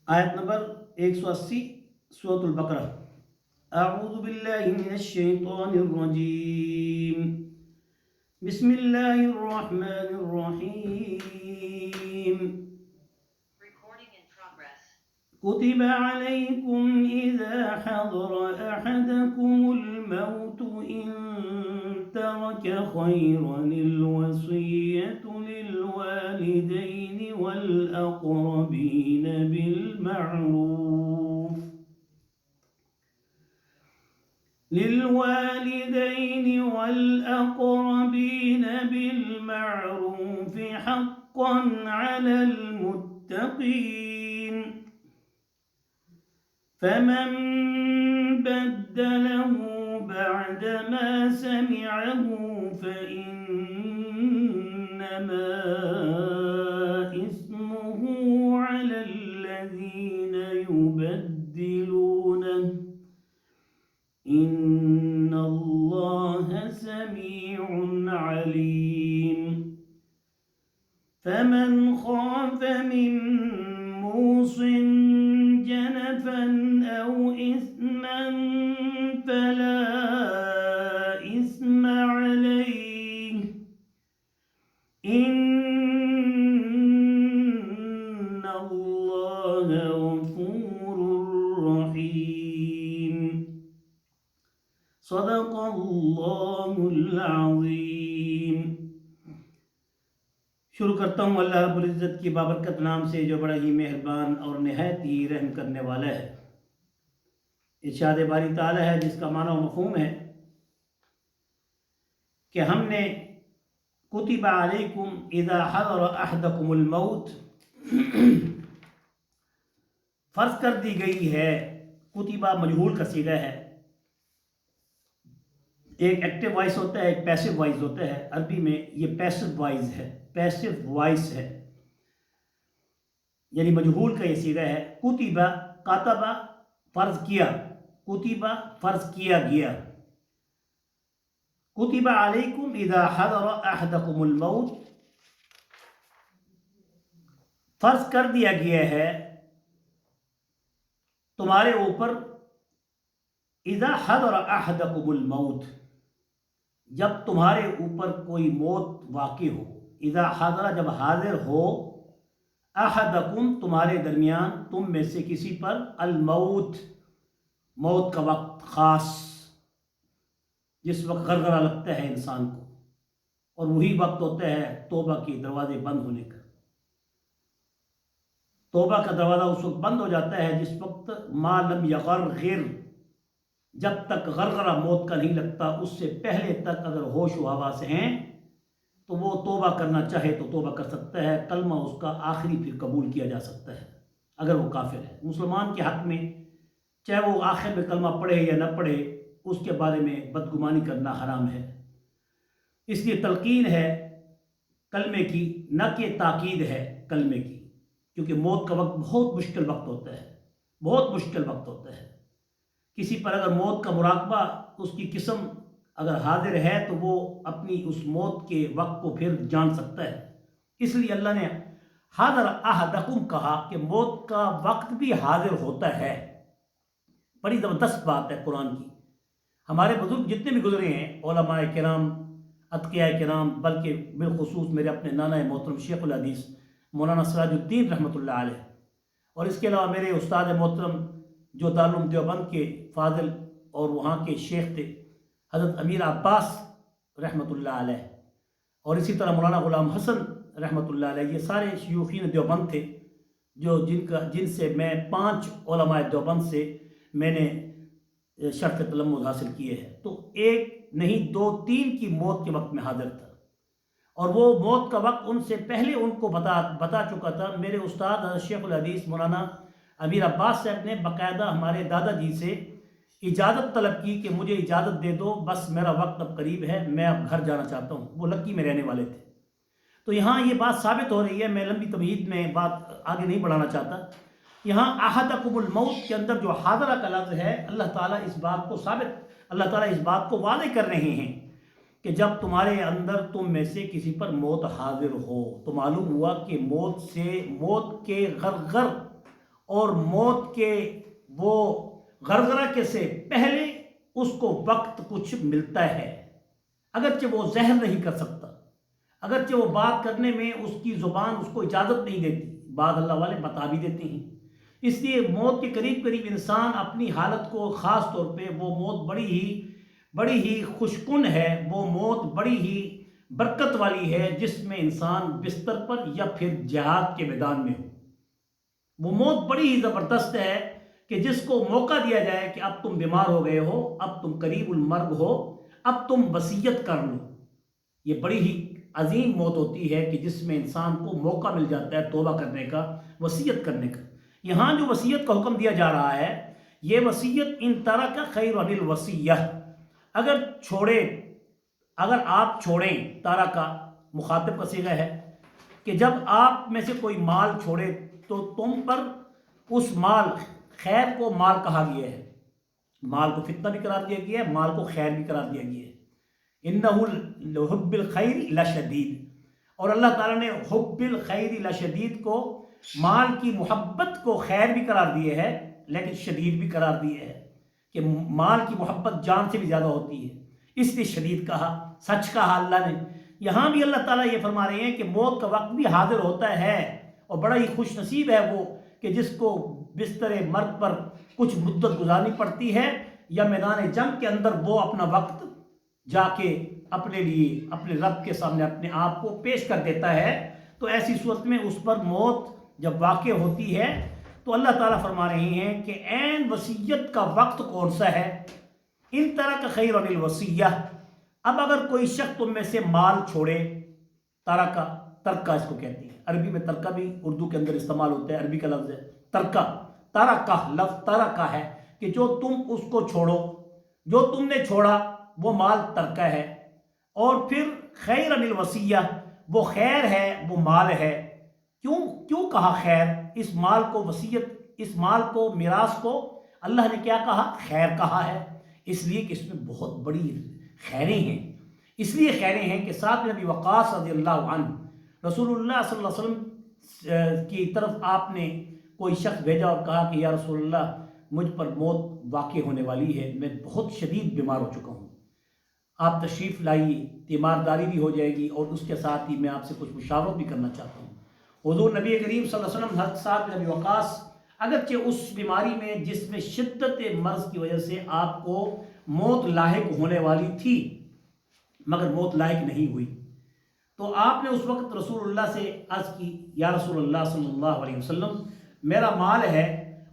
آیت نمبر 180 سورۃ البقرہ۔ اعوذ باللہ من الشیطان الرجیم، بسم اللہ الرحمن الرحیم۔ كتب عليكم إذا حضر أحدكم الموت إن ترك خيرا الوصية للوالدين والأقربين بالمعروف حقا على المتقين، فمن بدله بعدما سمعه فإنما إثمه على الذين يبدلونه، إن الله سميع عليم۔ فمن خاف من موص جنفا أو إثما فلا إثم عليه، إن الله غفور رحيم۔ صدق اللہ العظیم۔ شروع کرتا ہوں اللہ رب العزت کی بابرکت نام سے جو بڑا ہی مہربان اور نہایت ہی رحم کرنے والا ہے۔ ارشاد باری تعالی ہے جس کا معنی و مفہوم ہے کہ ہم نے کتب علیکم اذا حضر احدکم الموت فرض کر دی گئی ہے۔ کتبہ مجہول کا صیغہ ہے، ایک ایکٹیو وائس ہوتا ہے، ایک پیسو وائس ہوتا ہے۔ عربی میں یہ پیسو وائس ہے، پیسو وائس ہے، یعنی مجہول کا یہ صیغہ ہے۔ کتبہ کاتبہ فرض کیا، کتبہ فرض کیا گیا۔ کتب علیکم اذا حضر احدکم الموت فرض کر دیا گیا ہے تمہارے اوپر، اذا حضر احدکم الموت جب تمہارے اوپر کوئی موت واقع ہو، اذا حضر جب حاضر ہو، احدکم تمہارے درمیان، تم میں سے کسی پر، الموت موت کا وقت خاص، جس وقت غرغرہ لگتا ہے انسان کو، اور وہی وقت ہوتا ہے توبہ کے دروازے بند ہونے کا۔ توبہ کا دروازہ اس وقت بند ہو جاتا ہے جس وقت ما لم یغرغر، جب تک غرغرہ موت کا نہیں لگتا، اس سے پہلے تک اگر ہوش و حواس ہیں تو وہ توبہ کرنا چاہے تو توبہ کر سکتا ہے، کلمہ اس کا آخری پھر قبول کیا جا سکتا ہے اگر وہ کافر ہے۔ مسلمان کے حق میں چاہے وہ آخر میں کلمہ پڑھے یا نہ پڑھے، اس کے بارے میں بدگمانی کرنا حرام ہے۔ اس لیے تلقین ہے کلمے کی، نہ کہ تاکید ہے کلمے کی، کیونکہ موت کا وقت بہت مشکل وقت ہوتا ہے، بہت مشکل وقت ہوتا ہے۔ کسی پر اگر موت کا مراقبہ، اس کی قسم اگر حاضر ہے تو وہ اپنی اس موت کے وقت کو پھر جان سکتا ہے۔ اس لیے اللہ نے حاضر احدکم کہا کہ موت کا وقت بھی حاضر ہوتا ہے۔ بڑی زبردست بات ہے قرآن کی۔ ہمارے بزرگ جتنے بھی گزرے ہیں، علماء کرام، اتقیاء کرام، بلکہ بالخصوص میرے اپنے نانا محترم شیخ الحدیث مولانا سراج الدین رحمۃ اللہ علیہ، اور اس کے علاوہ میرے استاد محترم جو دارالعلوم دیوبند کے فاضل اور وہاں کے شیخ تھے حضرت امیر عباس رحمۃ اللہ علیہ، اور اسی طرح مولانا غلام حسن رحمۃ اللہ علیہ، یہ سارے شیوخین دیوبند تھے جو جن سے میں 5 علماء دیوبند سے میں نے شرف تلمذ حاصل کیے ہیں۔ تو ایک نہیں 2 3 کی موت کے وقت میں حاضر تھا، اور وہ موت کا وقت ان سے پہلے ان کو بتا چکا تھا۔ میرے استاد حضرت شیخ الحدیث مولانا امیر عباس صاحب نے باقاعدہ ہمارے دادا جی سے اجازت طلب کی کہ مجھے اجازت دے دو، بس میرا وقت اب قریب ہے، میں اب گھر جانا چاہتا ہوں۔ وہ لکی میں رہنے والے تھے۔ تو یہاں یہ بات ثابت ہو رہی ہے، میں لمبی تمہید میں بات آگے نہیں بڑھانا چاہتا۔ یہاں احدکم الموت کے اندر جو حاضرہ کا لفظ ہے، اللہ تعالیٰ اس بات کو واضح کر رہے ہیں کہ جب تمہارے اندر تم میں سے کسی پر موت حاضر ہو، تو معلوم ہوا کہ موت کے غرغر اور موت کے وہ غرغرہ کے سے پہلے اس کو وقت کچھ ملتا ہے، اگرچہ وہ زہر نہیں کر سکتا، اگرچہ وہ بات کرنے میں اس کی زبان اس کو اجازت نہیں دیتی، بعض اللہ والے بتا بھی دیتے ہیں۔ اس لیے موت کے قریب قریب انسان اپنی حالت کو، خاص طور پہ وہ موت بڑی ہی خوشکن ہے، وہ موت بڑی ہی برکت والی ہے جس میں انسان بستر پر یا پھر جہاد کے میدان میں ہو۔ وہ موت بڑی ہی زبردست ہے کہ جس کو موقع دیا جائے کہ اب تم بیمار ہو گئے ہو، اب تم قریب المرگ ہو، اب تم وصیت کر لو۔ یہ بڑی ہی عظیم موت ہوتی ہے کہ جس میں انسان کو موقع مل جاتا ہے توبہ کرنے کا، وصیت کرنے کا۔ یہاں جو وصیت کا حکم دیا جا رہا ہے، یہ وصیت ان ترک خیر عن الوصیہ، اگر آپ چھوڑیں، تارکا مخاطب کا صیغہ ہے کہ جب آپ میں سے کوئی مال چھوڑے تو تم پر اس مال، خیر کو مال کہا گیا ہے، مال کو فتنہ بھی قرار دیا گیا ہے، مال کو خیر بھی قرار دیا گیا ہے۔ اِنَّهُ لِحُبِّ الْخَيْرِ لَشَدِيدٌ، اور اللہ تعالیٰ نے حب الخیر لشدید کو، مال کی محبت کو خیر بھی قرار دیے ہے لیکن شدید بھی قرار دیے ہے کہ مال کی محبت جان سے بھی زیادہ ہوتی ہے، اس لیے شدید کہا، سچ کہا اللہ نے۔ یہاں بھی اللہ تعالیٰ یہ فرما رہے ہیں کہ موت کا وقت بھی حاضر ہوتا ہے، اور بڑا ہی خوش نصیب ہے وہ کہ جس کو بستر مرگ پر کچھ مدت گزارنی پڑتی ہے یا میدان جنگ کے اندر وہ اپنا وقت جا کے اپنے لیے، اپنے رب کے سامنے اپنے آپ کو پیش کر دیتا ہے۔ تو ایسی صورت میں اس پر موت جب واقع ہوتی ہے تو اللہ تعالیٰ فرما رہے ہیں کہ عین وصیت کا وقت کون سا ہے؟ ان طرح کا خیر عن الوصیہ، اب اگر کوئی شخص تم میں سے مال چھوڑے، ترکہ اس کو کہتے ہیں، عربی میں ترکہ بھی اردو کے اندر استعمال ہوتا ہے، عربی کا لفظ ہے ترکہ، ترکہ لفظ ترکہ ہے کہ جو تم اس کو چھوڑو، جو تم نے چھوڑا وہ مال ترکہ ہے۔ اور پھر خیر عن الوصیہ، وہ خیر ہے، وہ مال ہے۔ کیوں کہا خیر؟ اس مال کو وصیت، اس مال کو، میراث کو اللہ نے کیا کہا؟ خیر کہا ہے، اس لیے کہ اس میں بہت بڑی خیریں ہیں۔ اس لیے خیریں ہیں کہ سعد بن ابی وقاص رضی اللہ عنہ، رسول اللہ صلی اللہ علیہ وسلم کی طرف آپ نے کوئی شخص بھیجا اور کہا کہ یا رسول اللہ، مجھ پر موت واقع ہونے والی ہے، میں بہت شدید بیمار ہو چکا ہوں، آپ تشریف لائیے، تیمارداری بھی ہو جائے گی اور اس کے ساتھ ہی میں آپ سے کچھ مشاورت بھی کرنا چاہتا ہوں۔ حضور نبی کریم صلی اللہ علیہ وسلم حضرت سعد بن ابی وقاص، اگرچہ اس بیماری میں جس میں شدت مرض کی وجہ سے آپ کو موت لاحق ہونے والی تھی مگر موت لاحق نہیں ہوئی، تو آپ نے اس وقت رسول اللہ سے عرض کی، یا رسول اللہ صلی اللہ علیہ وسلم، میرا مال ہے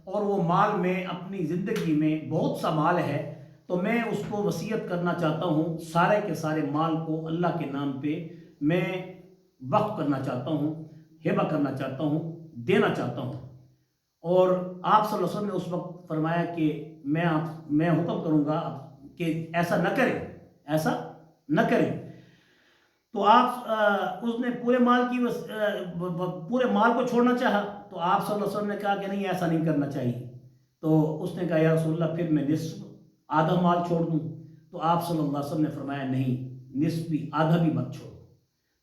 اور وہ مال میں اپنی زندگی میں بہت سا مال ہے، تو میں اس کو وصیت کرنا چاہتا ہوں، سارے کے سارے مال کو اللہ کے نام پہ میں وقف کرنا چاہتا ہوں، ہبہ کرنا چاہتا ہوں، دینا چاہتا ہوں۔ اور آپ صلی اللہ علیہ وسلم نے اس وقت فرمایا کہ میں حکم کروں گا کہ ایسا نہ کریں، ایسا نہ کریں۔ تو اس نے پورے مال کو چھوڑنا چاہا، تو آپ صلی اللہ علیہ وسلم نے کہا کہ نہیں، ایسا نہیں کرنا چاہیے۔ تو اس نے کہا یا رسول اللہ، پھر میں نصف، آدھا مال چھوڑ دوں؟ تو آپ صلی اللہ علیہ وسلم نے فرمایا نہیں، نصف بھی، آدھا بھی مت چھوڑو۔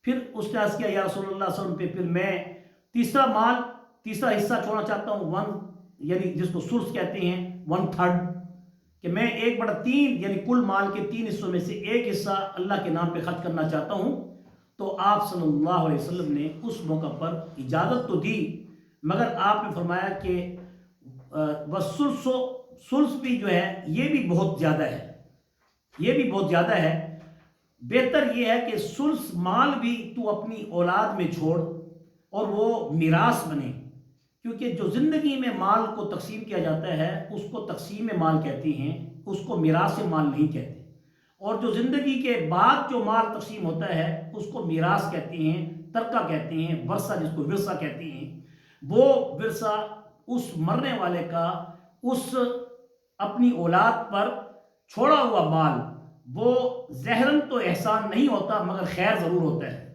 پھر اس نے عرض کیا یا رسول اللہ صلی اللہ علیہ وسلم، پھر میں تیسرا حصہ چھوڑنا چاہتا ہوں، یعنی جس کو سلس کہتے ہیں، 1/3، کہ میں 1/3 یعنی کل مال کے 3 حصوں میں سے ایک حصہ اللہ کے نام پہ خرچ کرنا چاہتا ہوں۔ تو آپ صلی اللہ علیہ وسلم نے اس موقع پر اجازت تو دی، مگر آپ نے فرمایا کہ سلس بھی جو ہے یہ بھی بہت زیادہ ہے، یہ بھی بہت زیادہ ہے، بہتر یہ ہے کہ سلس مال بھی تو اپنی اولاد میں چھوڑ اور وہ میراث بنے، کیونکہ جو زندگی میں مال کو تقسیم کیا جاتا ہے اس کو تقسیم مال کہتے ہیں، اس کو میراث مال نہیں کہتے، اور جو زندگی کے بعد جو مال تقسیم ہوتا ہے اس کو میراث کہتے ہیں، ترکہ کہتے ہیں، ورثہ جس کو ورثہ کہتے ہیں۔ وہ ورثہ اس مرنے والے کا اس اپنی اولاد پر چھوڑا ہوا مال، وہ ظاہراً تو احسان نہیں ہوتا مگر خیر ضرور ہوتا ہے،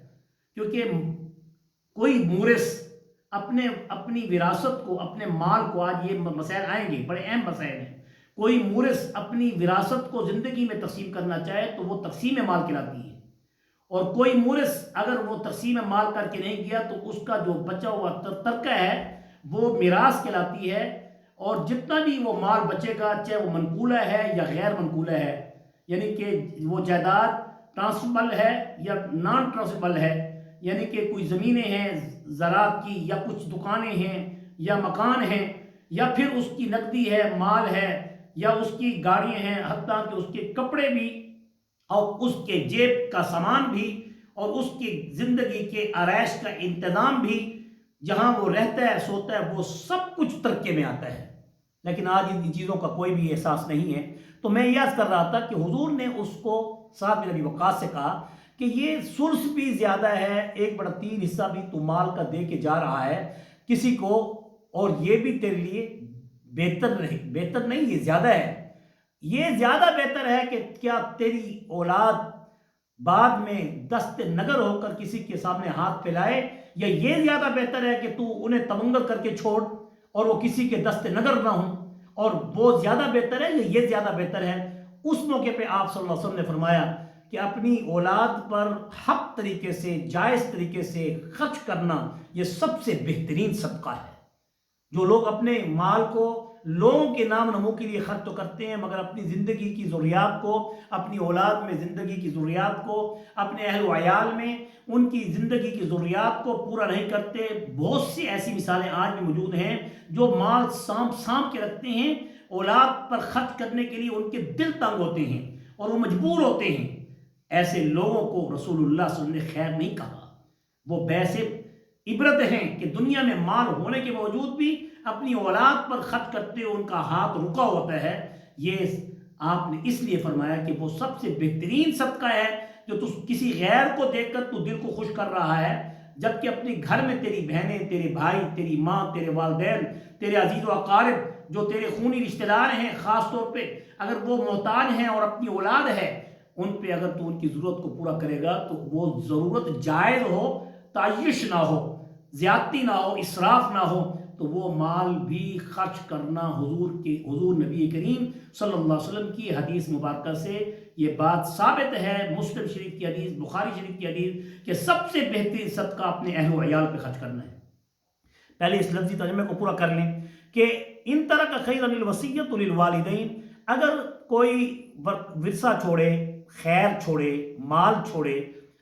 کیونکہ کوئی مورث اپنی وراثت کو، اپنے مال کو، آج یہ مسائل آئیں گے، بڑے اہم مسائل ہیں، کوئی مورث اپنی وراثت کو زندگی میں تقسیم کرنا چاہے تو وہ تقسیم مال کہلاتی ہے، اور کوئی مورث اگر وہ تقسیم مال کر کے نہیں گیا تو اس کا جو بچا ہوا ترکہ ہے وہ میراث کہلاتی ہے، اور جتنا بھی وہ مال بچے گا، چاہے وہ منقولہ ہے یا غیر منقولہ ہے، یعنی کہ وہ جائیداد ٹرانسفربل ہے یا نان ٹرانسفربل ہے، یعنی کہ کوئی زمینیں ہیں زراعت کی، یا کچھ دکانیں ہیں یا مکان ہیں، یا پھر اس کی نقدی ہے، مال ہے، یا اس کی گاڑیاں ہیں، حتیٰ کہ اس کے کپڑے بھی، اور اس کے جیب کا سامان بھی، اور اس کی زندگی کے آرائش کا انتظام بھی، جہاں وہ رہتا ہے سوتا ہے، وہ سب کچھ ترکے میں آتا ہے۔ لیکن آج ان چیزوں کا کوئی بھی احساس نہیں ہے۔ تو میں یہ عرض کر رہا تھا کہ حضور نے اس کو سعد بن ابی وقاص سے کہا کہ یہ ثلث بھی زیادہ ہے، 1/3 حصہ بھی تو مال کا دے کے جا رہا ہے کسی کو، اور یہ بھی تیرے لیے بہتر نہیں، یہ زیادہ ہے۔ یہ زیادہ بہتر ہے کہ کیا تیری اولاد بعد میں دست نگر ہو کر کسی کے سامنے ہاتھ پھیلائے، یا یہ زیادہ بہتر ہے کہ تو انہیں تمنگر کر کے چھوڑ اور وہ کسی کے دست نگر نہ ہوں، اور وہ زیادہ بہتر ہے یا یہ زیادہ بہتر ہے؟ اس موقع پہ آپ صلی اللہ علیہ وسلم نے فرمایا کہ اپنی اولاد پر حق طریقے سے، جائز طریقے سے خرچ کرنا یہ سب سے بہترین صدقہ ہے۔ جو لوگ اپنے مال کو لوگوں کے نام نمو کے لیے خرچ تو کرتے ہیں، مگر اپنی زندگی کی ضروریات کو، اپنی اولاد میں زندگی کی ضروریات کو، اپنے اہل و عیال میں ان کی زندگی کی ضروریات کو پورا نہیں کرتے۔ بہت سی ایسی مثالیں آج بھی موجود ہیں جو مال سانپ کے رکھتے ہیں، اولاد پر خرچ کرنے کے لیے ان کے دل تنگ ہوتے ہیں اور وہ مجبور ہوتے ہیں۔ ایسے لوگوں کو رسول اللہ صلی اللہ علیہ وسلم نے خیر نہیں کہا، وہ ویسے عبرت ہیں کہ دنیا میں مال ہونے کے باوجود بھی اپنی اولاد پر خرچ کرتے ہوئے ان کا ہاتھ رکا ہوتا ہے۔ یہ آپ نے اس لیے فرمایا کہ وہ سب سے بہترین صدقہ ہے جو تو کسی غیر کو دیکھ کر تو دل کو خوش کر رہا ہے، جبکہ اپنے گھر میں تیری بہنیں، تیرے بھائی، تیری ماں، تیرے والدین، تیرے عزیز و اقارب جو تیرے خونی رشتہ دار ہیں، خاص طور پہ اگر وہ محتاج ہیں اور اپنی اولاد ہے، ان پہ اگر تو ان کی ضرورت کو پورا کرے گا تو وہ ضرورت جائز ہو، تعیش نہ ہو، زیادتی نہ ہو، اسراف نہ ہو، تو وہ مال بھی خرچ کرنا حضور نبی کریم صلی اللہ علیہ وسلم کی حدیث مبارکہ سے یہ بات ثابت ہے۔ مسلم شریف کی حدیث، بخاری شریف کی حدیث کہ سب سے بہترین صدقہ اپنے اہل و عیال پہ خرچ کرنا ہے۔ پہلے اس لفظی ترجمے کو پورا کر لیں کہ ان طرح کا خیرا للوصیۃ للوالدین، اگر کوئی ورثہ چھوڑے، خیر چھوڑے، مال چھوڑے،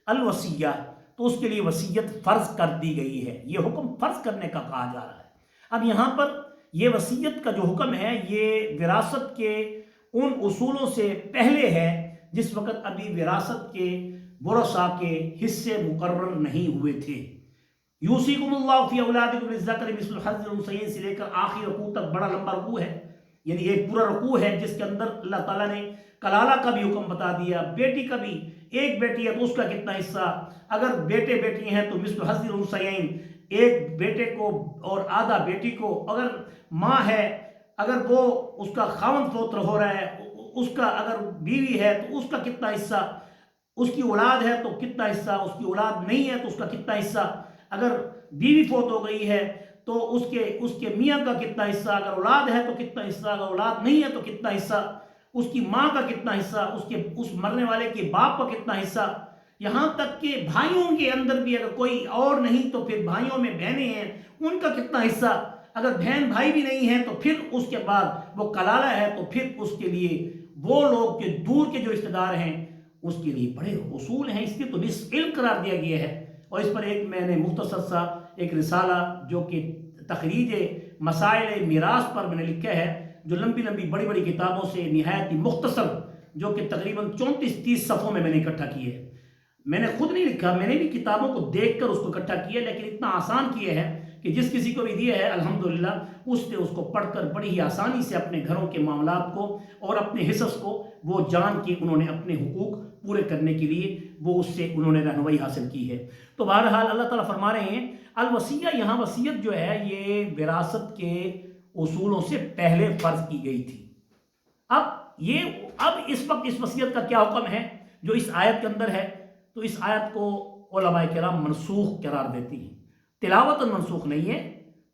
الوصیہ، تو اس کے لیے وصیت فرض کر دی گئی ہے۔ یہ حکم فرض کرنے کا کہا جا رہا ہے۔ اب یہاں پر یہ وصیت کا جو حکم ہے یہ وراثت کے ان اصولوں سے پہلے ہے جس وقت ابھی وراثت کے ورثاء کے حصے مقرر نہیں ہوئے تھے۔ یوصیکم اللہ فی اولادکم للذکر مثل حظ الانثیین سے لے کر آخری رکوع تک بڑا لمبا رکوع ہے، یعنی ایک پورا رکوع ہے جس کے اندر اللہ تعالیٰ نے کلالہ کا بھی حکم بتا دیا، بیٹی کا بھی، ایک بیٹی ہے تو اس کا کتنا حصہ، اگر بیٹے بیٹی ہیں تو مثل حظ الانثیین، ایک بیٹے کو اور آدھا بیٹی کو، اگر ماں ہے اگر وہ اس کا خاوند فوت ہو رہا ہے، اس کا اگر بیوی ہے تو اس کا کتنا حصہ، اس کی اولاد ہے تو کتنا حصہ، اس کی اولاد نہیں ہے تو اس کا کتنا حصہ، اگر بیوی فوت ہو گئی ہے تو اس کے میاں کا کتنا حصہ، اگر اولاد ہے تو کتنا حصہ، اگر اولاد نہیں ہے تو کتنا حصہ، اس کی ماں کا کتنا حصہ، اس مرنے والے کے باپ کا کتنا حصہ، یہاں تک کہ بھائیوں کے اندر بھی اگر کوئی اور نہیں تو پھر بھائیوں میں بہنیں ہیں ان کا کتنا حصہ، اگر بہن بھائی بھی نہیں ہیں تو پھر اس کے بعد وہ کلالہ ہے تو پھر اس کے لیے وہ لوگ کے دور کے جو رشتہ دار ہیں اس کے لیے بڑے اصول ہیں، اس لیے تو نصف علم قرار دیا گیا ہے۔ اور اس پر ایک میں نے مختصر سا ایک رسالہ جو کہ تخریج مسائل میراث پر میں نے لکھا ہے، جو لمبی لمبی بڑی بڑی کتابوں سے نہایت ہی مختصر، جو کہ تقریباً 34-30 صفحوں میں نے اکٹھا کی ہے۔ میں نے خود نہیں لکھا، میں نے بھی کتابوں کو دیکھ کر اس کو اکٹھا کیا، لیکن اتنا آسان کیا ہے کہ جس کسی کو بھی دیا ہے الحمدللہ اس نے اس کو پڑھ کر بڑی ہی آسانی سے اپنے گھروں کے معاملات کو اور اپنے حصص کو وہ جان کے انہوں نے اپنے حقوق پورے کرنے کے لیے وہ اس سے انہوں نے رہنمائی حاصل کی ہے۔ تو بہرحال اللہ تعالیٰ فرما رہے ہیں الوصیہ، یہاں وصیت جو ہے یہ وراثت کے اصولوں سے پہلے فرض کی گئی تھی۔ اب اس وقت اس وصیت کا کیا حکم ہے جو اس آیت کے اندر ہے؟ تو اس آیت کو علماء کرام منسوخ قرار دیتی ہیں۔ تلاوتاً منسوخ نہیں ہے،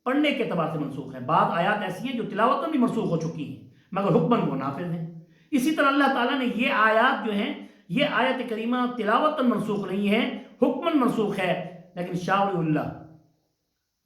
پڑھنے کے اعتبار سے منسوخ ہے۔ بعض آیات ایسی ہیں جو تلاوتاً بھی منسوخ ہو چکی ہیں مگر حکماً وہ نافذ ہیں۔ اسی طرح اللہ تعالیٰ نے یہ آیات جو ہیں، یہ آیت کریمہ تلاوتاً منسوخ نہیں ہے، حکماً منسوخ ہے، لیکن شاہ ولی اللہ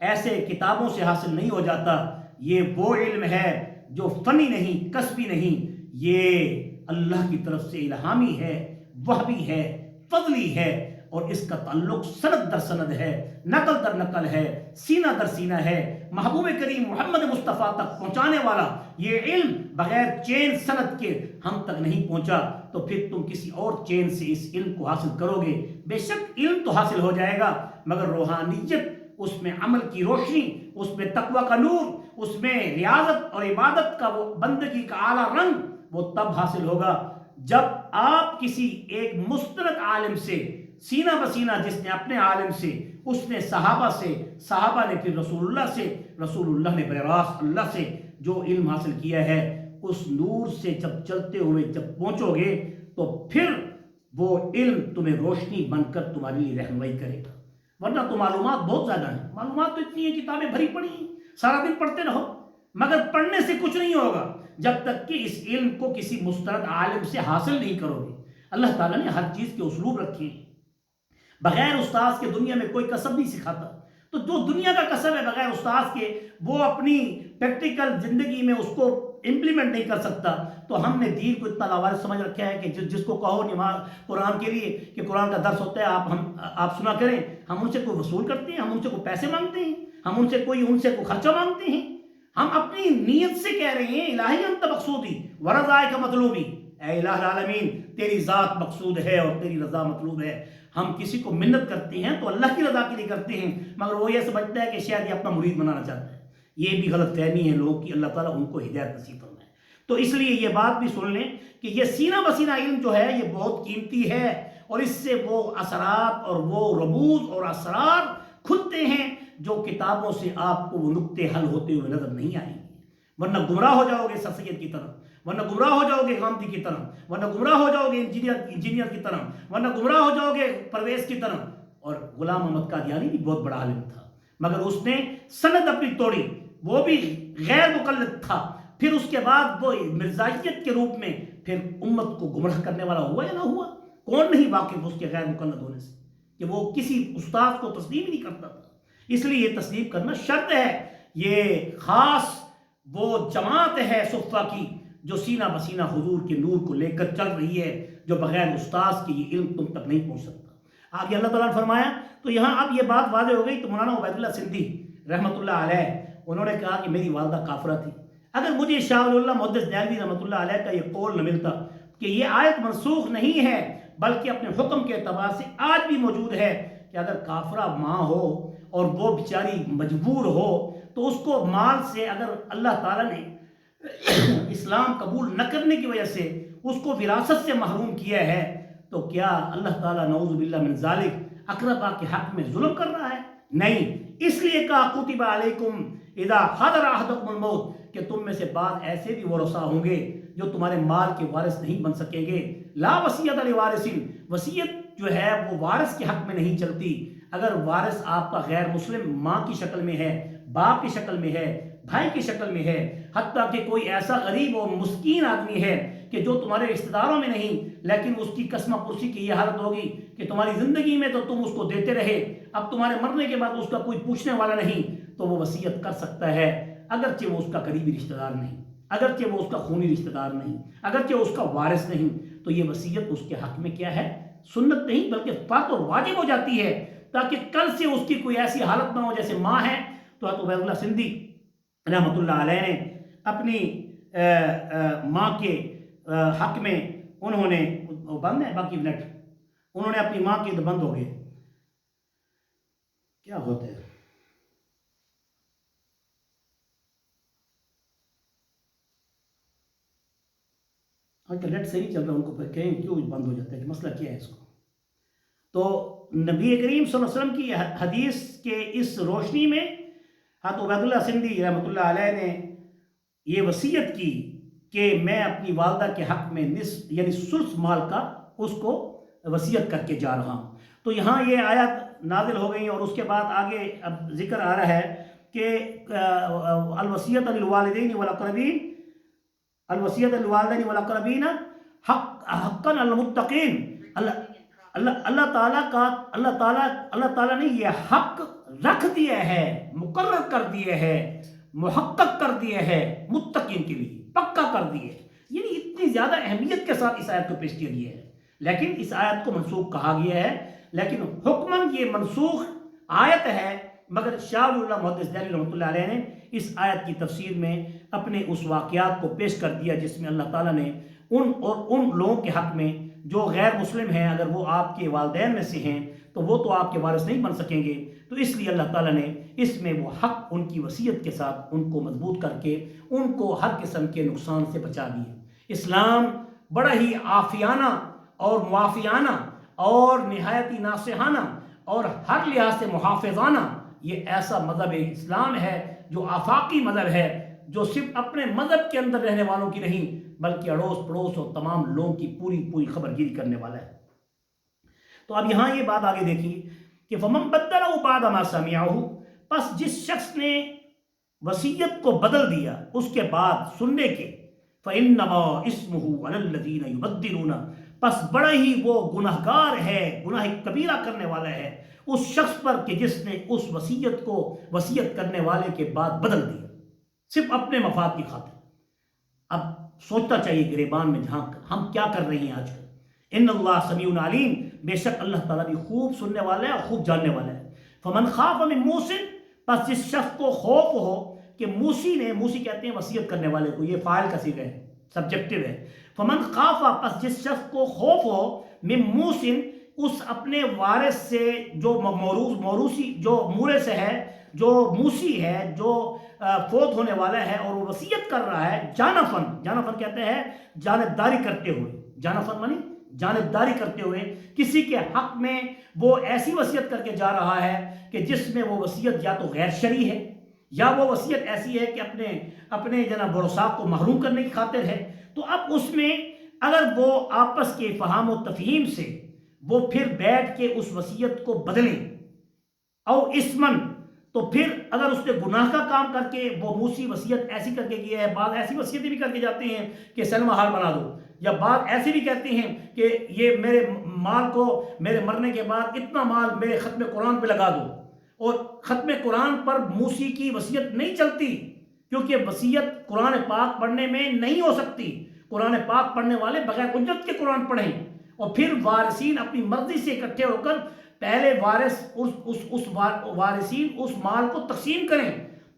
ایسے کتابوں سے حاصل نہیں ہو جاتا. یہ وہ علم ہے جو فنی نہیں، کسبی نہیں، یہ اللہ کی طرف سے الہامی ہے، وحبی ہے، فضلی ہے، اور اس کا تعلق سند در سند ہے، نقل در نقل ہے، سینہ در سینہ ہے، محبوب کریم محمد مصطفیٰ تک پہنچانے والا یہ علم بغیر چین سند کے ہم تک نہیں پہنچا. تو پھر تم کسی اور چین سے اس علم کو حاصل کرو گے. بے شک علم تو حاصل ہو جائے گا، مگر روحانیت، اس میں عمل کی روشنی، اس میں تقوی کا نور، اس میں ریاضت اور عبادت کا وہ بندگی کا اعلیٰ رنگ، وہ تب حاصل ہوگا جب آپ کسی ایک مستند عالم سے سینہ بسینہ، جس نے اپنے عالم سے، اس نے صحابہ سے، صحابہ نے پھر رسول اللہ سے، رسول اللہ نے براہ اللہ سے جو علم حاصل کیا ہے، اس نور سے جب چلتے ہوئے جب پہنچو گے تو پھر وہ علم تمہیں روشنی بن کر تمہاری لیے رہنمائی کرے گا. ورنہ تو معلومات بہت زیادہ ہیں، معلومات تو اتنی ہیں، کتابیں بھری پڑی ہیں، سارا دن پڑھتے رہو، مگر پڑھنے سے کچھ نہیں ہوگا جب تک کہ اس علم کو کسی مستند عالم سے حاصل نہیں کرو گے. اللہ تعالیٰ نے ہر چیز کے اسلوب رکھے ہیں. بغیر استاذ کے دنیا میں کوئی کسب نہیں سکھاتا. تو جو دنیا کا کسب ہے بغیر استاذ کے، وہ اپنی پریکٹیکل زندگی میں اس کو امپلیمنٹ نہیں کر سکتا. تو ہم نے دین کو اتنا لاوارث سمجھ رکھا ہے کہ جس کو کہو نماز قرآن کے لیے کہ قرآن کا درس ہوتا ہے، آپ سنا کریں، ہم ان سے کوئی وصول کرتے ہیں، ہم ان سے کوئی پیسے مانگتے ہیں، ہم ان سے کوئی خرچہ مانگتے ہیں. ہم اپنی نیت سے کہہ رہے ہیں الہی انت مقصودی ورضائے کا مطلوبی، اے الہ العالمین تیری ذات مقصود ہے اور تیری رضا مطلوب ہے. ہم کسی کو منت کرتے ہیں تو اللہ کی رضا کے لیے کرتے ہیں، مگر وہ یہ سمجھتا ہے کہ شاید یہ اپنا مرید بنانا چاہتا ہے. یہ بھی غلط فہمی ہے لوگوں کی، اللہ تعالیٰ ان کو ہدایت نصیب فرمائے. تو اس لیے یہ بات بھی سن لیں کہ یہ سینہ بسینہ علم جو ہے یہ بہت قیمتی ہے، اور اس سے وہ اثرات اور وہ رموز اور اسرار کھلتے ہیں جو کتابوں سے آپ کو وہ نقطے حل ہوتے ہوئے نظر نہیں آئیں گے. ورنہ گمراہ ہو جاؤ گے سر سید کی طرف، ورنہ گمراہ ہو جاؤ گے غامدی کی طرف، ورنہ گمراہ ہو جاؤ گے انجینئر کی طرف، ورنہ گمراہ ہو جاؤ گے پرویز کی طرف. اور غلام احمد قادیانی بھی بہت بڑا عالم تھا، مگر اس نے سند اپنی توڑی، وہ بھی غیر مقلد تھا. پھر اس کے بعد وہ مرزائیت کے روپ میں پھر امت کو گمراہ کرنے والا ہوا یا نہ ہوا؟ کون نہیں واقف اس کے غیر مقلد ہونے سے کہ وہ کسی استاد کو تسلیم ہی نہیں کرتا تھا. اس لیے یہ تسلیم کرنا شرط ہے. یہ خاص وہ جماعت ہے صفہ کی جو سینہ بسینہ حضور کے نور کو لے کر چل رہی ہے، جو بغیر استاذ کے یہ علم تم تک نہیں پہنچ سکتا. آگے اللہ تعالیٰ نے فرمایا، تو یہاں اب یہ بات واضح ہو گئی. تو مولانا عبید اللہ سندھی رحمۃ اللہ علیہ انہوں نے کہا کہ میری والدہ کافرہ تھی. اگر مجھے شاہ ولی اللہ محدث دہلوی رحمۃ اللہ علیہ کا یہ قول نہ ملتا کہ یہ آیت منسوخ نہیں ہے بلکہ اپنے حکم کے اعتبار سے آج بھی موجود ہے کہ اگر کافرہ ماں ہو اور وہ بیچاری مجبور ہو تو اس کو مال سے، اگر اللہ تعالیٰ نے اسلام قبول نہ کرنے کی وجہ سے اس کو وراثت سے محروم کیا ہے، تو کیا اللہ تعالیٰ نعوذ باللہ من ذالک اقربا کے حق میں ظلم کر رہا ہے؟ نہیں. اس لیے کہا کتب علیکم اذا حضر احدکم الموت کہ تم میں سے بعض ایسے بھی ورثاء ہوں گے جو تمہارے مال کے وارث نہیں بن سکیں گے. لا وصیت لوارث، وصیت جو ہے وہ وارث کے حق میں نہیں چلتی. اگر وارث آپ کا غیر مسلم ماں کی شکل میں ہے، باپ کی شکل میں ہے، بھائی کی شکل میں ہے، حتیٰ کہ کوئی ایسا غریب و مسکین آدمی ہے کہ جو تمہارے رشتہ داروں میں نہیں، لیکن اس کی قسمہ پرسی کی یہ حالت ہوگی کہ تمہاری زندگی میں تو تم اس کو دیتے رہے، اب تمہارے مرنے کے بعد اس کا کوئی پوچھنے والا نہیں، تو وہ وصیت کر سکتا ہے، اگرچہ وہ اس کا قریبی رشتہ دار نہیں، اگرچہ وہ اس کا خونی رشتہ دار نہیں، اگرچہ اس کا وارث نہیں. تو یہ وصیت اس کے حق میں کیا ہے؟ سنت نہیں بلکہ فرض اور واجب ہو جاتی ہے، تاکہ کل سے اس کی کوئی ایسی حالت نہ ہو جیسے ماں ہے. تو حضرت عبید اللہ سندھی رحمۃ اللہ علیہ نے اپنی ماں کے حق میں انہوں نے بند ہے باقی منٹ انہوں نے اپنی ماں کے بند ہو گئے. کیا ہوتا ہے؟ آج کل نیٹ صحیح چل رہا ہے، ان کو کہیں کیوں بند ہو جاتا ہے، کہ مسئلہ کیا ہے اس کو. تو نبی کریم صلی اللہ علیہ وسلم کی حدیث کے اس روشنی میں حضرت عبید اللہ سندھی رحمۃ اللہ علیہ نے یہ وصیت کی کہ میں اپنی والدہ کے حق میں نصف یعنی ثلث مال کا اس کو وصیت کر کے جا رہا ہوں. تو یہاں یہ آیت نازل ہو گئی، اور اس کے بعد آگے اب ذکر آ رہا ہے کہ الوصیت للوالدین والاقربین، الوصیت للوالدین والاقربین حقا المتقین، اللہ تعالیٰ نے یہ حق رکھ دیا ہے، مقرر کر دیا ہے، محقق کر دیا ہے متقین کے لیے، پکا کر دیا ہے. یعنی اتنی زیادہ اہمیت کے ساتھ اس آیت کو پیش کیا گیا ہے. لیکن اس آیت کو منسوخ کہا گیا ہے، لیکن حکماً یہ منسوخ آیت ہے. مگر شاہ اللہ محدث دہلوی رحمۃ اللہ علیہ نے اس آیت کی تفسیر میں اپنے اس واقعات کو پیش کر دیا جس میں اللہ تعالیٰ نے ان لوگوں کے حق میں جو غیر مسلم ہیں، اگر وہ آپ کے والدین میں سے ہیں تو وہ تو آپ کے وارث نہیں بن سکیں گے، تو اس لیے اللہ تعالیٰ نے اس میں وہ حق ان کی وصیت کے ساتھ ان کو مضبوط کر کے ان کو ہر قسم کے نقصان سے بچا دیے. اسلام بڑا ہی عافیانہ اور معافیانہ اور نہایتی ناصحانہ اور ہر لحاظ سے محافظانہ یہ ایسا مذہب اسلام ہے جو آفاقی مذہب ہے، جو صرف اپنے مذہب کے اندر رہنے والوں کی نہیں بلکہ اڑوس پڑوس اور تمام لوگوں کی پوری خبر گیری کرنے والا ہے. تو اب یہاں یہ بات آگے دیکھیے کہ فَمَن بَدَّلَهُ بَعْدَ مَا سَمِعَهُ، پس جس شخص نے وصیت کو بدل دیا اس کے بعد سننے کے، فَإِنَّمَا اسْمُهُ عَلَى الَّذِينَ يُبَدِّلُونَ، پس بڑا ہی وہ گناہگار ہے، گناہ کبیرہ کرنے والا ہے اس شخص پر کہ جس نے اس وصیت کو وصیت کرنے والے کے بعد بدل دیا صرف اپنے مفاد کی خاطر. اب سوچنا چاہیے گریبان میں جہاں ہم کیا کر رہے ہیں آج کل. ان اللہ سمیع علیم، بے شک اللہ تعالیٰ بھی خوب سننے والا ہے اور خوب جاننے والا ہے. فمن خاف من موص، پس جس شخص کو خوف ہو کہ موصی نے، موصی کہتے ہیں وصیت کرنے والے کو، یہ فاعل کا صیغہ ہے، سبجیکٹو ہے. فمن خاف، پس جس شخص کو خوف ہو من موص، اس اپنے وارث سے جو موروثی جو مورث ہے، جو موصی ہے، جو فوت ہونے والا ہے اور وہ وصیت کر رہا ہے، جانفن کہتے ہیں جانبداری کرتے ہوئے، جانفن مانی جانبداری کرتے ہوئے کسی کے حق میں وہ ایسی وصیت کر کے جا رہا ہے کہ جس میں وہ وصیت یا تو غیر شرعی ہے یا وہ وصیت ایسی ہے کہ اپنے جناب ورثاء کو محروم کرنے کی خاطر ہے. تو اب اس میں اگر وہ آپس کے فہام و تفہیم سے وہ پھر بیٹھ کے اس وصیت کو بدلیں او اسمن، تو پھر اگر اس نے گناہ کا کام کر کے وہ موصی وصیت ایسی کر کے گیا ہے، بعض ایسی وصیتیں بھی کر کے جاتے ہیں کہ سلم حال بنا دو، یا بعض ایسے بھی کہتے ہیں کہ یہ میرے مال کو میرے مرنے کے بعد اتنا مال میرے ختم قرآن پہ لگا دو، اور ختم قرآن پر موصی کی وصیت نہیں چلتی کیونکہ وصیت قرآن پاک پڑھنے میں نہیں ہو سکتی. قرآن پاک پڑھنے والے بغیر اجرت کے قرآن پڑھیں اور پھر وارثین اپنی مرضی سے اکٹھے ہو کر پہلے وارثین اس مال کو تقسیم کریں،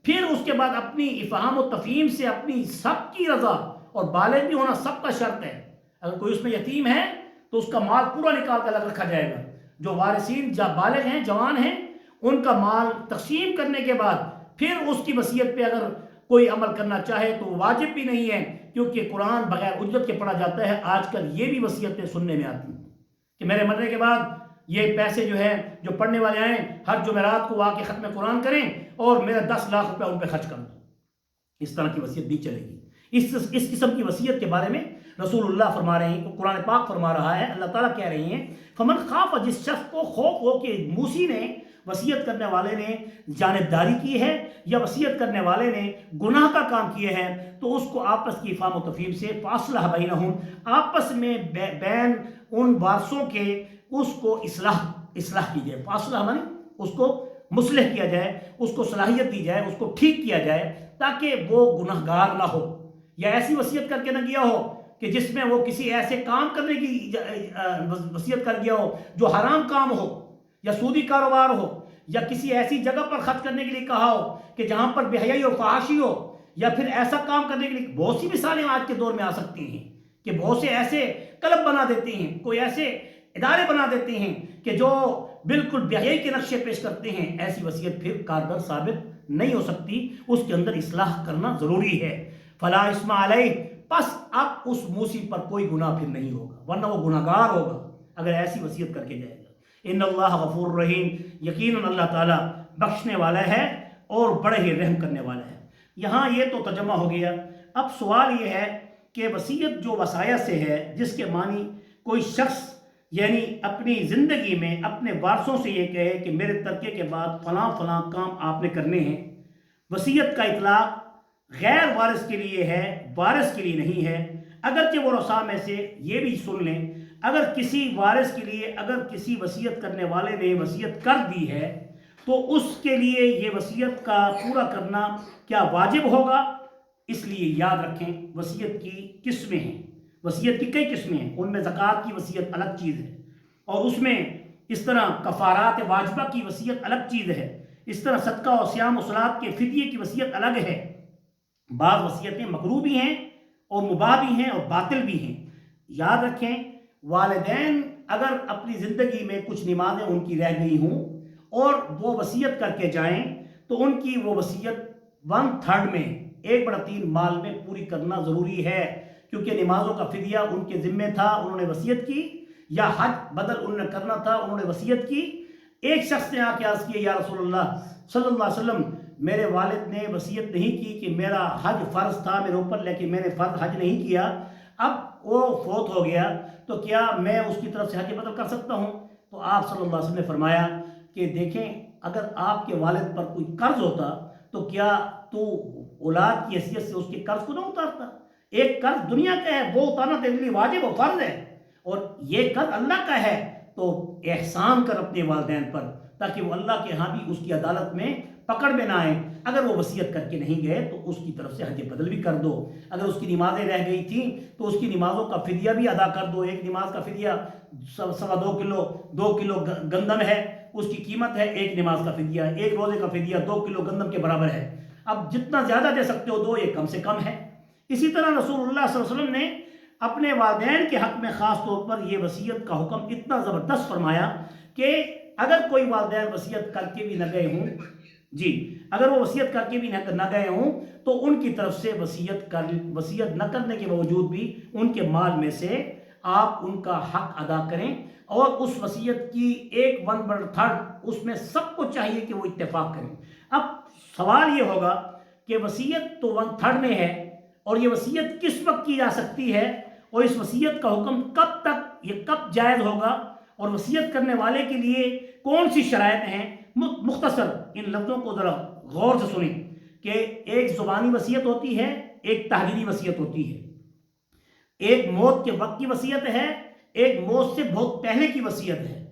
پھر اس کے بعد اپنی افہام و تفہیم سے اپنی سب کی رضا، اور بالغ بھی ہونا سب کا شرط ہے. اگر کوئی اس میں یتیم ہے تو اس کا مال پورا نکال کر الگ رکھا جائے گا. جو وارثین بالغ ہیں، جوان ہیں، ان کا مال تقسیم کرنے کے بعد پھر اس کی وصیت پہ اگر کوئی عمل کرنا چاہے تو واجب بھی نہیں ہے کیونکہ قرآن بغیر اجرت کے پڑھا جاتا ہے. آج کل یہ بھی وصیتیں سننے میں آتی ہیں کہ میرے مرنے کے بعد یہ پیسے جو ہے جو پڑھنے والے آئیں ہر جمعرات کو آ کے ختم قرآن کریں اور میرا 10 لاکھ روپے ان پہ خرچ کر دو. اس طرح کی وصیت نہیں چلے گی. اس قسم کی وصیت کے بارے میں رسول اللہ فرما رہے ہیں، قرآن پاک فرما رہا ہے، اللہ تعالیٰ کہہ رہے ہیں فمن خاف، جس شخص کو خوف ہو کہ موصی نے، وصیت کرنے والے نے جانبداری کی ہے یا وصیت کرنے والے نے گناہ کا کام کیے ہیں، تو اس کو آپس کی افہام و تفہیم سے فاصلہ بینہم، آپس میں بین ان وارثوں کے اس کو اصلاح کی جائے. فاصلہ مانی اس کو مصلح کیا جائے، اس کو صلاحیت دی جائے، اس کو ٹھیک کیا جائے تاکہ وہ گناہگار نہ ہو یا ایسی وصیت کر کے نہ گیا ہو کہ جس میں وہ کسی ایسے کام کرنے کی وصیت کر گیا ہو جو حرام کام ہو یا سودی کاروبار ہو یا کسی ایسی جگہ پر خرچ کرنے کے لیے کہا ہو کہ جہاں پر بے حیائی اور فحاشی ہو، یا پھر ایسا کام کرنے کے لیے. بہت سی مثالیں آج کے دور میں آ سکتی ہیں کہ بہت سے ایسے کلب بنا دیتے ہیں، کوئی ایسے ادارے بنا دیتے ہیں کہ جو بالکل بے حیائی کے نقشے پیش کرتے ہیں. ایسی وصیت پھر کارگر ثابت نہیں ہو سکتی، اس کے اندر اصلاح کرنا ضروری ہے. فلا اسم علیہ، پس اب اس موصی پر کوئی گناہ پھر نہیں ہوگا، ورنہ وہ گناہگار ہوگا اگر ایسی وصیت کر کے جائے گا. ان اللہ غفور رحیم، یقیناً اللہ تعالیٰ بخشنے والا ہے اور بڑے ہی رحم کرنے والا ہے. یہاں یہ تو ترجمہ ہو گیا. اب سوال یہ ہے کہ وصیت جو وصایا سے ہے، جس کے معنی کوئی شخص یعنی اپنی زندگی میں اپنے وارثوں سے یہ کہے کہ میرے ترکے کے بعد فلاں فلاں کام آپ نے کرنے ہیں. وصیت کا اطلاق غیر وارث کے لیے ہے، وارث کے لیے نہیں ہے. اگرچہ وہ رثاء میں سے یہ بھی سن لیں اگر کسی وارث کے لیے اگر کسی وصیت کرنے والے نے وصیت کر دی ہے تو اس کے لیے یہ وصیت کا پورا کرنا کیا واجب ہوگا؟ اس لیے یاد رکھیں وصیت کی قسمیں ہیں، وصیت کی کئی قسمیں ہیں، ان میں زکوٰۃ کی وصیت الگ چیز ہے، اور اس میں اس طرح کفارات واجبہ کی وصیت الگ چیز ہے، اس طرح صدقہ و صیام و صلاۃ کے فدیے کی وصیت الگ ہے۔ بعض وصیتیں مکروہ بھی ہیں اور مباح بھی ہیں اور باطل بھی ہیں۔ یاد رکھیں والدین اگر اپنی زندگی میں کچھ نمازیں ان کی رہ گئی ہوں اور وہ وصیت کر کے جائیں تو ان کی وہ وصیت 1/3 میں 1/3 مال میں پوری کرنا ضروری ہے، کیونکہ نمازوں کا فدیہ ان کے ذمے تھا، انہوں نے وصیت کی، یا حج بدل انہوں نے کرنا تھا، انہوں نے وصیت کی۔ ایک شخص نے آ کے عرض کیا یا رسول اللہ صلی اللہ علیہ وسلم میرے والد نے وصیت نہیں کی کہ میرا حج فرض تھا میرے اوپر لیکن میں نے فرض حج نہیں کیا، اب وہ فوت ہو گیا تو کیا میں اس کی طرف سے حج بدل کر سکتا ہوں؟ تو آپ صلی اللہ علیہ وسلم نے فرمایا کہ دیکھیں اگر آپ کے والد پر کوئی قرض ہوتا تو کیا تو اولاد کی حیثیت سے اس کے قرض کو نہ اتارتا؟ ایک قرض دنیا کا ہے وہ اتارنا تیرے لیے واجب و فرض ہے، اور یہ قرض اللہ کا ہے تو احسان کر اپنے والدین پر تاکہ وہ اللہ کے ہاں بھی اس کی عدالت میں پکڑ میں نہ آئے۔ اگر وہ وصیت کر کے نہیں گئے تو اس کی طرف سے حج بدل بھی کر دو، اگر اس کی نمازیں رہ گئی تھیں تو اس کی نمازوں کا فدیہ بھی ادا کر دو۔ ایک نماز کا فدیہ 2 کلو گندم ہے، اس کی قیمت ہے ایک نماز کا فدیہ، ایک روزے کا فدیہ 2 کلو گندم کے برابر ہے۔ اب جتنا زیادہ دے سکتے ہو دو، یہ کم سے کم ہے۔ اسی طرح رسول اللہ صلی اللہ علیہ وسلم نے اپنے والدین کے حق میں خاص طور پر یہ وصیت کا حکم اتنا زبردست فرمایا کہ اگر کوئی والدین وصیت کر کے بھی نہ گئے ہوں اگر وہ وصیت کر کے بھی نہ گئے ہوں تو ان کی طرف سے وصیت نہ کرنے کے باوجود بھی ان کے مال میں سے آپ ان کا حق ادا کریں، اور اس وصیت کی 1/3 اس میں سب کو چاہیے کہ وہ اتفاق کریں۔ اب سوال یہ ہوگا کہ وصیت تو 1/3 میں ہے، اور یہ وصیت کس وقت کی جا سکتی ہے، اور اس وصیت کا حکم کب جائز ہوگا، اور وصیت کرنے والے کے لیے کون سی شرائط ہیں؟ مختصر ان لفظوں کو ذرا غور سے سنیں کہ ایک زبانی وصیت ہوتی ہے، ایک تحریری وصیت ہوتی ہے، ایک موت کے وقت کی وصیت ہے، ایک موت سے بہت پہلے کی وصیت ہے۔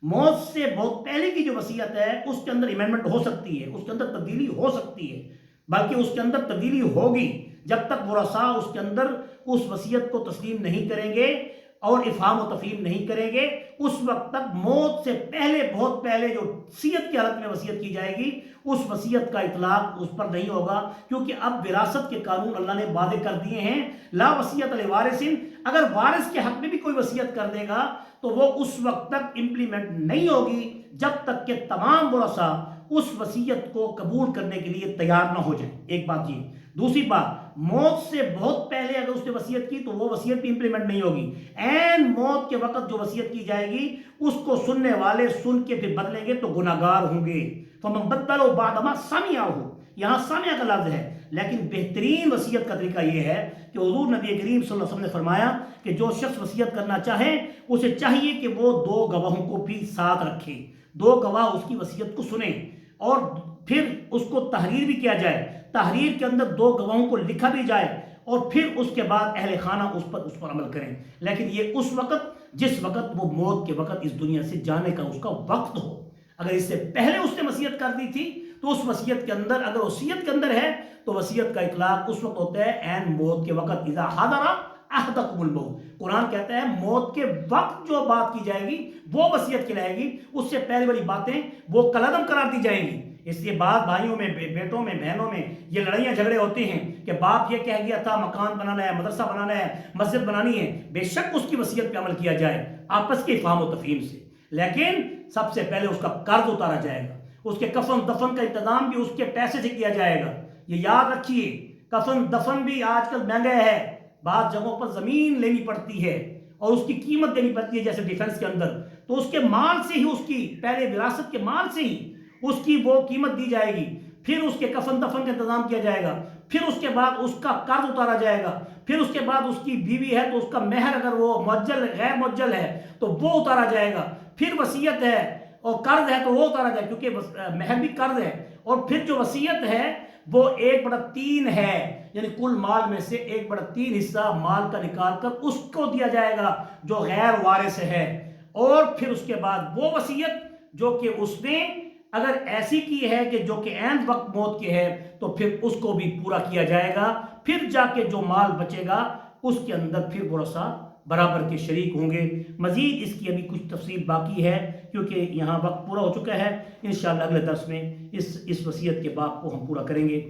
موت سے بہت پہلے کی جو وصیت ہے اس کے اندر امینڈمنٹ ہو سکتی ہے، اس کے اندر تبدیلی ہو سکتی ہے، بلکہ اس کے اندر تبدیلی ہوگی جب تک ورثاء اس کے اندر اس وصیت کو تسلیم نہیں کریں گے اور افہام و تفہیم نہیں کریں گے، اس وقت تک موت سے پہلے بہت پہلے جو وصیت کی حالت میں وصیت کی جائے گی اس وصیت کا اطلاق اس پر نہیں ہوگا، کیونکہ اب وراثت کے قانون اللہ نے واضح کر دیے ہیں۔ لا وصیت لوارث، اگر وارث کے حق میں بھی کوئی وصیت کر دے گا تو وہ اس وقت تک امپلیمنٹ نہیں ہوگی جب تک کہ تمام ورثاء اس وصیت کو قبول کرنے کے لیے تیار نہ ہو جائیں۔ ایک بات یہ، دوسری بات موت سے بہت پہلے اگر اس نے وصیت کی تو وہ وصیت بھی امپلیمنٹ نہیں ہوگی۔ عین موت کے وقت جو وصیت کی جائے گی اس کو سننے والے سن کے پھر بدلیں گے تو گناہگار ہوں گے۔ فَمَن بَدَّلَهُ بَعْدَ مَا سَمِعَهُ، یہاں سامعہ کا لفظ ہے، لیکن بہترین وصیت کا طریقہ یہ ہے کہ حضور نبی کریم صلی اللہ علیہ وسلم نے فرمایا کہ جو شخص وصیت کرنا چاہے اسے چاہیے کہ وہ 2 گواہوں کو بھی ساتھ رکھے، 2 گواہ اس کی وصیت کو سنیں، اور پھر اس کو تحریر بھی کیا جائے، تحریر کے اندر 2 گواہوں کو لکھا بھی جائے، اور پھر اس کے بعد اہل خانہ اس پر عمل کریں۔ لیکن یہ اس وقت جس وقت وہ موت کے وقت اس دنیا سے جانے کا اس کا وقت ہو۔ اگر اس سے پہلے اس نے وصیت کر دی تھی تو اس وصیت کے اندر، اگر وصیت کے اندر ہے تو وصیت کا اطلاق اس وقت ہوتا ہے عین موت کے وقت، اذا حضر احدکم الموت۔ قرآن کہتا ہے موت کے وقت جو بات کی جائے گی وہ وصیت کہلائے گی، اس سے پہلے والی باتیں وہ کالعدم قرار دی جائیں گی۔ اس لیے بعض بھائیوں میں، بیٹوں میں، بہنوں میں یہ لڑائیاں جھگڑے ہوتے ہیں کہ باپ یہ کہہ گیا تھا مکان بنانا ہے، مدرسہ بنانا ہے، مسجد بنانی ہے، بے شک اس کی وصیت پہ عمل کیا جائے آپس کے افہام و تفہیم سے، لیکن سب سے پہلے اس کا قرض اتارا جائے گا، اس کے کفن دفن کا انتظام بھی اس کے پیسے سے کیا جائے گا۔ یہ یاد رکھیے کفن دفن بھی آج کل مہنگا ہے، بعض جگہوں پر زمین لینی پڑتی ہے اور اس کی قیمت دینی پڑتی ہے، جیسے ڈیفنس کے اندر، تو اس کے مال سے ہی، اس کی پہلے وراثت کے مال سے ہی اس کی وہ قیمت دی جائے گی، پھر اس کے کفن دفن کا انتظام کیا جائے گا، پھر اس کے بعد اس کا قرض اتارا جائے گا، پھر اس کے بعد اس کی بیوی ہے تو اس کا مہر اگر وہ معجل غیر معجل ہے تو وہ اتارا جائے گا، پھر وصیت ہے اور قرض ہے تو وہ اتارا جائے گا، کیونکہ مہر بھی قرض ہے، اور پھر جو وصیت ہے وہ 1/3 ہے، یعنی کل مال میں سے 1/3 حصہ مال کا نکال کر اس کو دیا جائے گا جو غیر وارث ہے، اور پھر اس کے بعد وہ وصیت جو کہ اس نے اگر ایسی کی ہے کہ جو کہ عین وقت موت کے ہے تو پھر اس کو بھی پورا کیا جائے گا، پھر جا کے جو مال بچے گا اس کے اندر پھر ورثہ برابر کے شریک ہوں گے۔ مزید اس کی ابھی کچھ تفصیل باقی ہے کیونکہ یہاں وقت پورا ہو چکا ہے، انشاءاللہ اگلے درس میں اس وصیت کے باب کو ہم پورا کریں گے۔